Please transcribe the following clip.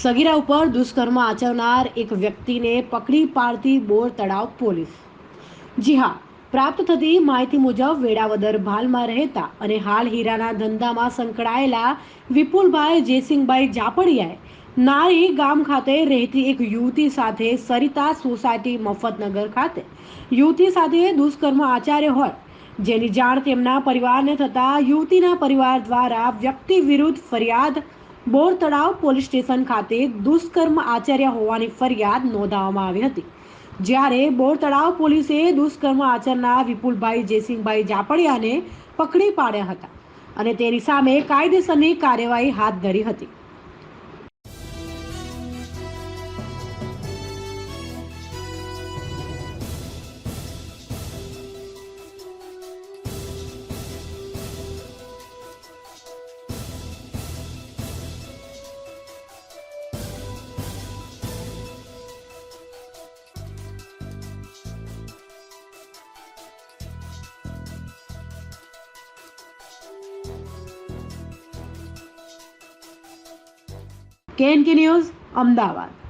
સગીરા ઉપર દુષ્કર્મ આચરનાર એક વ્યક્તિને પકડી પાડતી બોર તળાવ પોલીસ। જી હા, પ્રાપ્ત થતી માહિતી મુજબ વેળાવદર ભાલમાં રહેતા અને હાલ હીરાના ધંધામાં સંકળાયેલા વિપુલભાઈ જયસિંહભાઈ જાપડિયાએ નારી ગામ ખાતે રહેતી એક યુવતી સાથે સરિતા સોસાયટી મફતનગર ખાતે યુવતી સાથે દુષ્કર્મ આચર્યો હોય, જેની જાણ તેમના પરિવારને થતા યુવતીના પરિવાર દ્વારા વ્યક્તિ વિરુદ્ધ ફરિયાદ બોર તળાવ પોલીસ સ્ટેશન ખાતે દુષ્કર્મ આચર્યા હોવાની ફરિયાદ નોંધાવવામાં આવી હતી। જ્યારે બોર તળાવ પોલીસે દુષ્કર્મ આચરનાર વિપુલભાઈ જયસિંહભાઈ જાપડિયાને પકડી પાડ્યા હતા અને તેની સામે કાયદેસરની કાર્યવાહી હાથ ધરી હતી। KNK news, Ahmedabad.